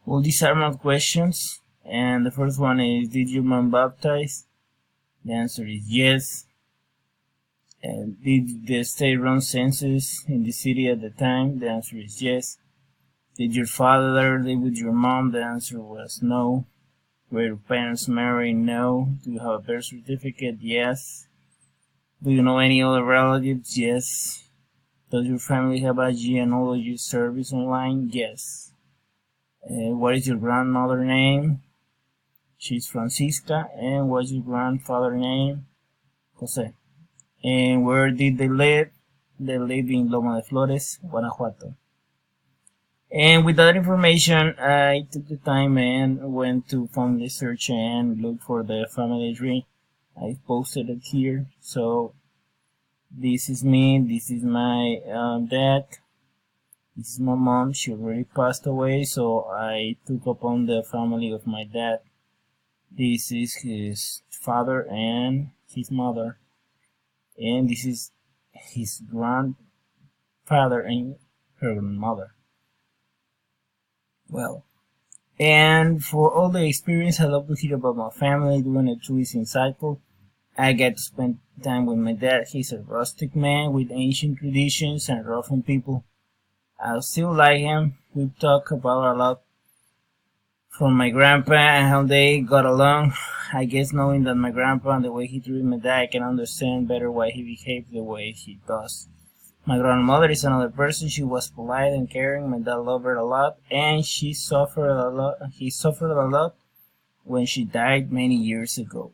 Well, these are my questions, and the first one is: did your mom baptize? The answer is yes. And did the state run census in the city at the time? The answer is yes. Did your father live with your mom? The answer was no. Were your parents married? No. Do you have a birth certificate? Yes. Do you know any other relatives? Yes. Does your family have a genealogy service online? Yes. What is your grandmother's name? She's Francisca. And what's your grandfather's name? Jose. And where did they live? They live in Loma de Flores, Guanajuato. And with that information, I took the time and went to Family Search and looked for the family tree. I posted it here. So this is me. This is my dad. This is my mom. She already passed away, so I took upon the family of my dad. This is his father and his mother. And this is his grandfather and her mother. Well, and for all the experience, I love to hear about my family. Doing it too is insightful. I get to spend time with my dad. He's a rustic man with ancient traditions and rough on people. I still like him. We talk about a lot from my grandpa and how they got along. I guess knowing that my grandpa and the way he treated my dad, I can understand better why he behaved the way he does. My grandmother is another person. She was polite and caring. My dad loved her a lot, and he suffered a lot when she died many years ago.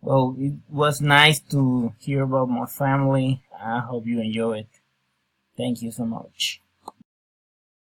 Well, it was nice to hear about my family. I hope you enjoy it. Thank you so much.